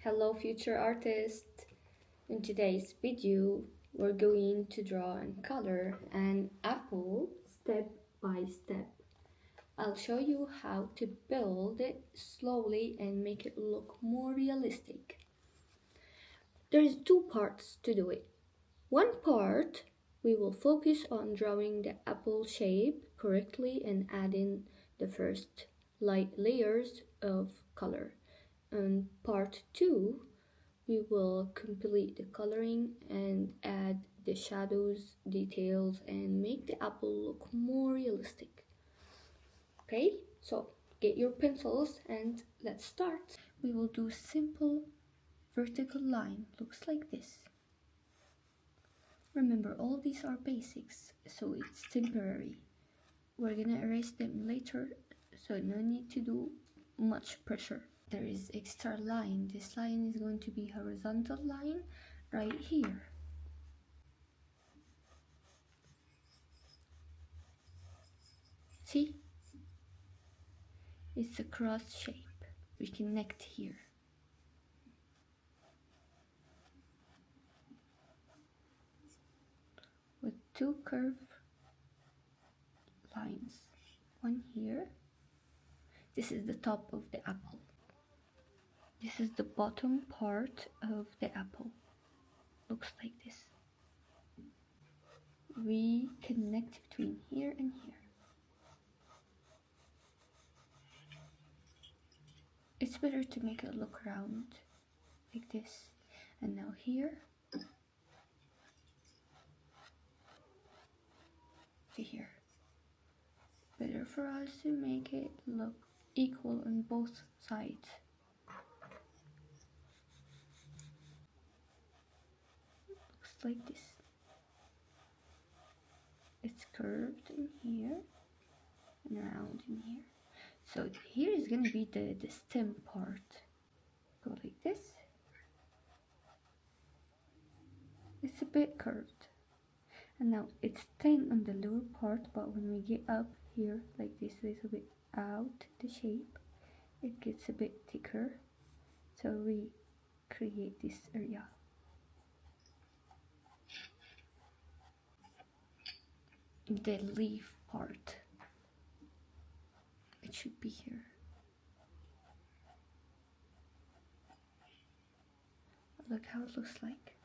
Hello future artist! In today's video, we're going to draw and color an apple step by step. I'll show you how to build it slowly and make it look more realistic. There's two parts to do it. One part, we will focus on drawing the apple shape correctly and adding the first light layers of color. And part two, we will complete the coloring and add the shadows, details, and make the apple look more realistic. Okay, so get your pencils and let's start. We will do simple vertical line, looks like this. Remember, all these are basics, so it's temporary. We're gonna erase them later, so no need to do much pressure. There is extra line. This line is going to be horizontal line right here. See? It's a cross shape. We connect here. With two curved lines. One here. This is the top of the apple. This is the bottom part of the apple. Looks like this. We connect between here and here. It's better to make it look round like this. And now here to here. Better for us to make it look equal on both sides. Looks like this. It's curved in here and round in here. So here is going to be the stem part. Go like this. It's a bit curved. And now it's thin on the lower part, but when we get up here like this, a little bit out the shape, it gets a bit thicker. So we create this area. The leaf part. It should be here. Look how it looks like.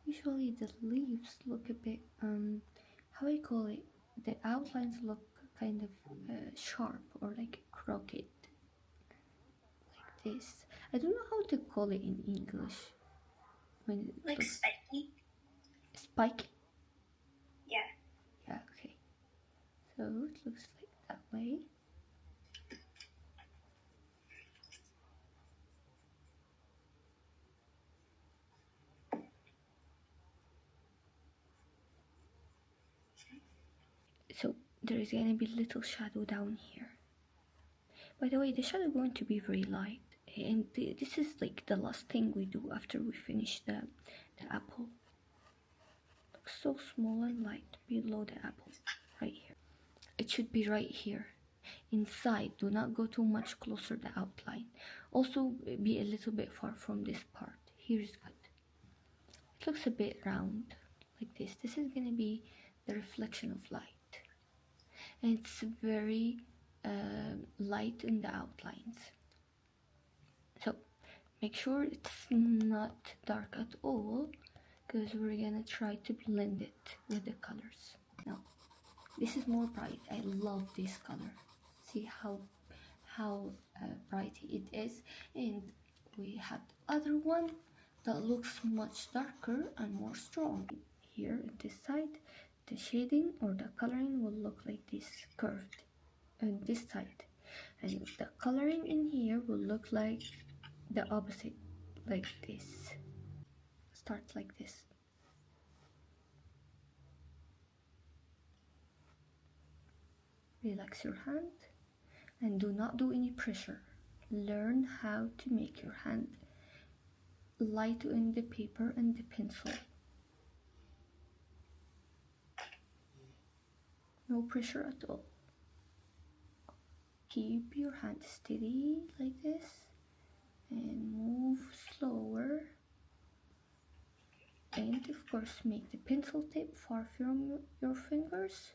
Usually the leaves look a bit, how I call it, the outlines look kind of sharp or like crooked. Like this. I don't know how to call it in English. When it like spiky. Spiky? Yeah. Yeah, okay. So it looks like that way. So there is going to be little shadow down here. By the way, the shadow is going to be very light, and this is like the last thing we do after we finish the apple. Looks so small and light below the apple, right here. It should be right here, inside. Do not go too much closer to the outline. Also, be a little bit far from this part. Here is good. It looks a bit round, like this. This is gonna be the reflection of light. And it's very light in the outlines. So make sure it's not dark at all, because we're gonna try to blend it with the colors. Now this is more bright. I love this color. See how bright it is. And we have the other one that looks much darker and more strong. Here on this side, the shading or the coloring will look like this, curved on this side, and the coloring in here will look like the opposite, like this. Start like this. Relax your hand and do not do any pressure. Learn how to make your hand light on the paper and the pencil. No pressure at all. keep your hand steady like this and move slower, and of course make the pencil tip far from your fingers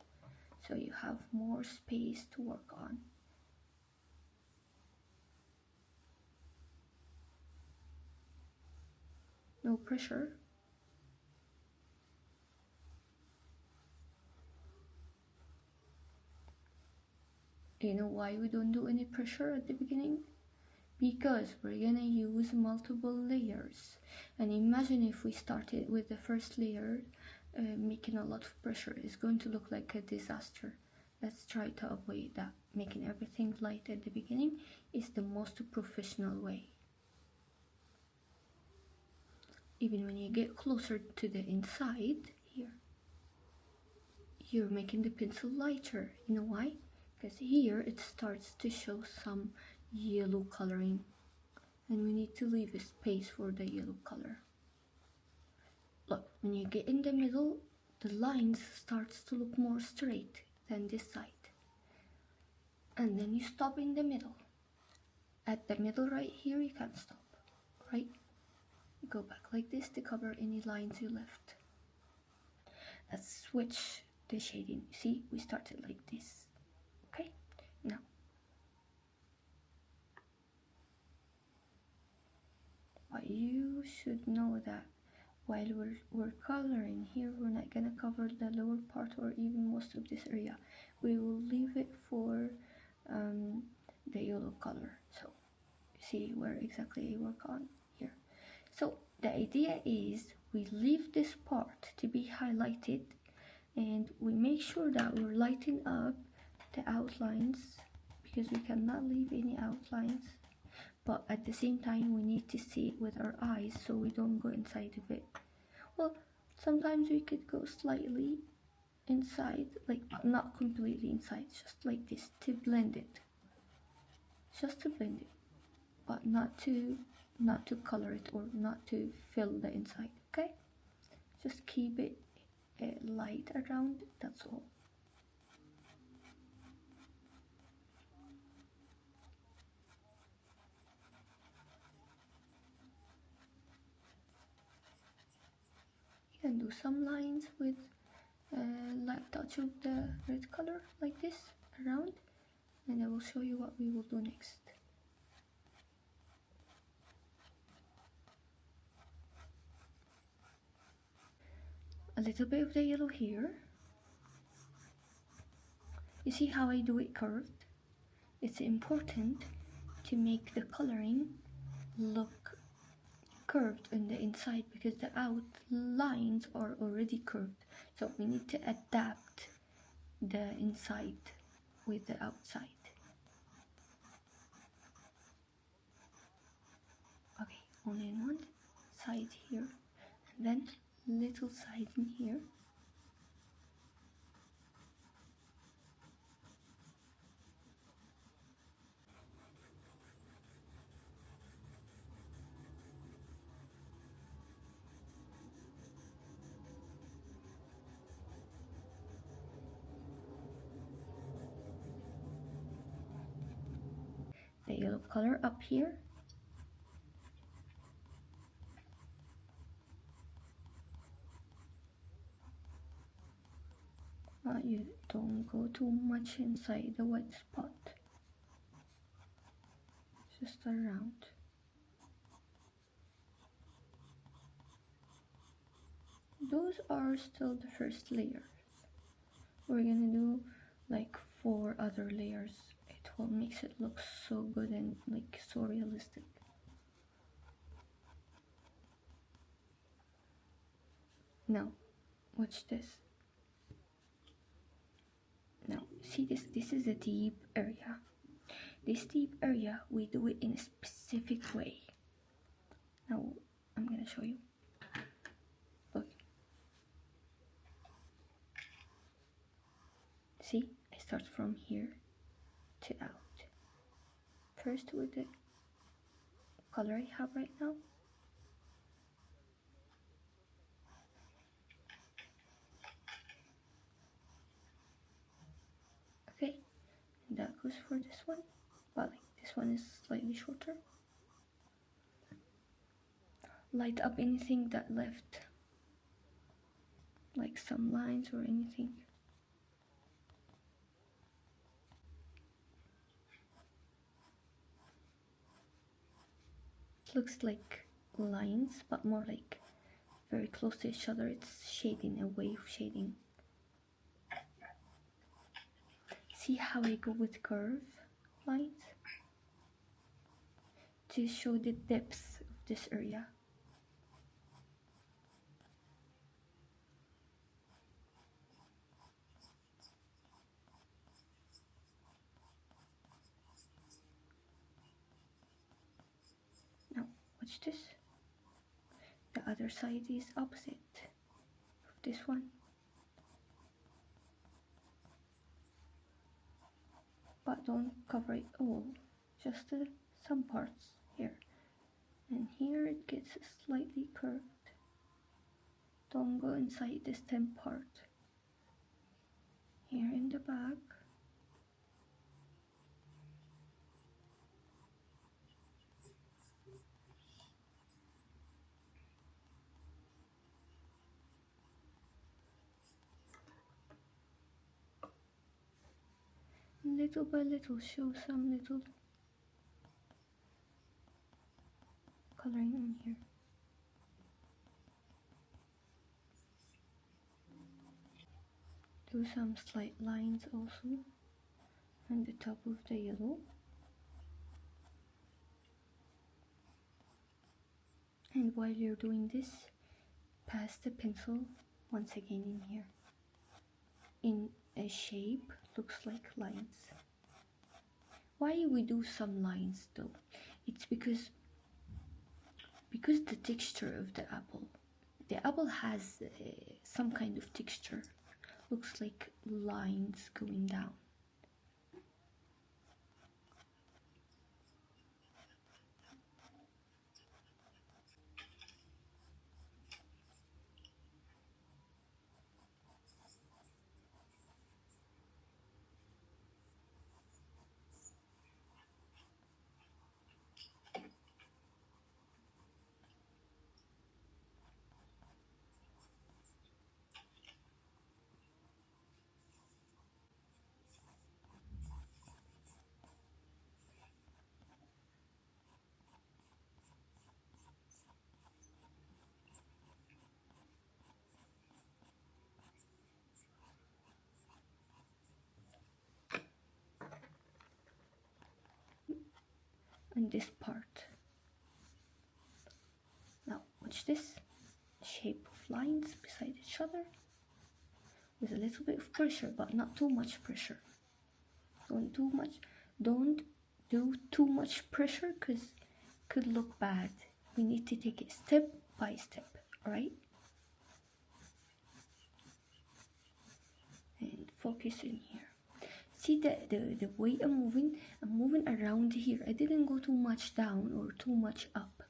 so you have more space to work on. No pressure. You know why we don't do any pressure at the beginning? Because we're gonna use multiple layers, and imagine if we started with the first layer making a lot of pressure. It's going to look like a disaster. Let's try to avoid that. Making everything light at the beginning is the most professional way. Even when you get closer to the inside here, you're making the pencil lighter. You know why? Because here it starts to show some yellow coloring, and we need to leave a space for the yellow color. Look, when you get in the middle, the lines starts to look more straight than this side, and then you stop in the middle. At the middle right here, you can't stop, right? You go back like this to cover any lines you left. Let's switch the shading. See, we started like this. Okay, now but you should know that while we're coloring here, we're not gonna cover the lower part or even most of this area. We will leave it for the yellow color. So see where exactly I work on here. So the idea is we leave this part to be highlighted, and we make sure that we're lighting up the outlines, because we cannot leave any outlines, but at the same time we need to see it with our eyes so we don't go inside of it. Well, sometimes we could go slightly inside, like not completely inside, just like this, to blend it, just to blend it, but not to color it or not to fill the inside. Okay, just keep it light around, that's all. You can do some lines with light touch of the red color like this around, and I will show you what we will do next. A little bit of the yellow here. You see how I do it curved? It's important to make the coloring look curved on the inside because the outlines are already curved. So we need to adapt the inside with the outside. Okay, only in one side here, and then little side in here. The yellow color up here. You don't go too much inside the white spot, just around. Those are still the first layers. We're gonna do like 4 other layers. It will make it look so good and like so realistic. Now, watch this. Now, see this? This is a deep area. This deep area, we do it in a specific way. Now, I'm gonna show you. Look. See? I start from here to out. First with the color I have right now. Okay, that goes for this one, but like this one is slightly shorter. Light up anything that left, like some lines or anything. It looks like lines, but more like very close to each other. It's shading, a wave shading. See how I go with curve lines to show the depth of this area. Now watch this. The other side is opposite of this one. But don't cover it all, just some parts here. And here it gets slightly curved. Don't go inside the stem part. Here in the back. Little by little, show some little coloring on here. Do some slight lines also on the top of the yellow. And while you're doing this, pass the pencil once again in here. In a shape, looks like lines. Why we do some lines though? It's because the texture of the apple has some kind of texture. Looks like lines going down. And this part. Now watch this. Shape of lines beside each other with a little bit of pressure, but not too much pressure. Don't do too much pressure because it could look bad. We need to take it step by step, alright? And focus in here. See the way I'm moving around here. I didn't go too much down or too much up.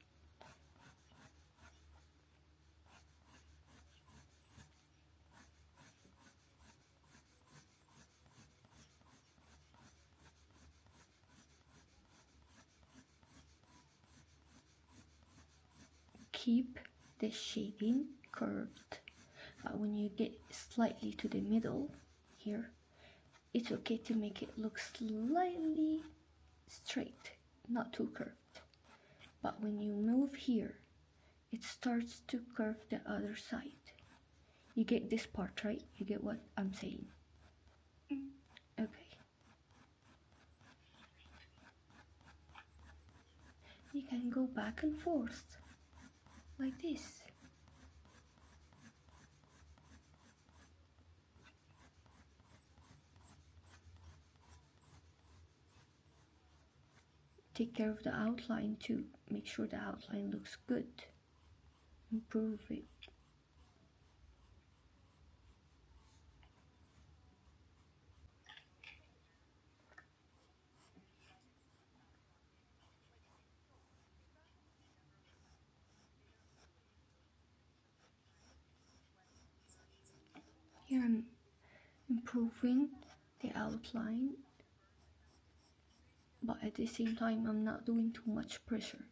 Keep the shading curved, but when you get slightly to the middle here, it's okay to make it look slightly straight, not too curved. But when you move here, it starts to curve the other side. You get this part, right? You get what I'm saying? Okay. You can go back and forth like this. Take care of the outline too. Make sure the outline looks good. Improve it. Here I'm improving the outline but at the same time I'm not doing too much pressure.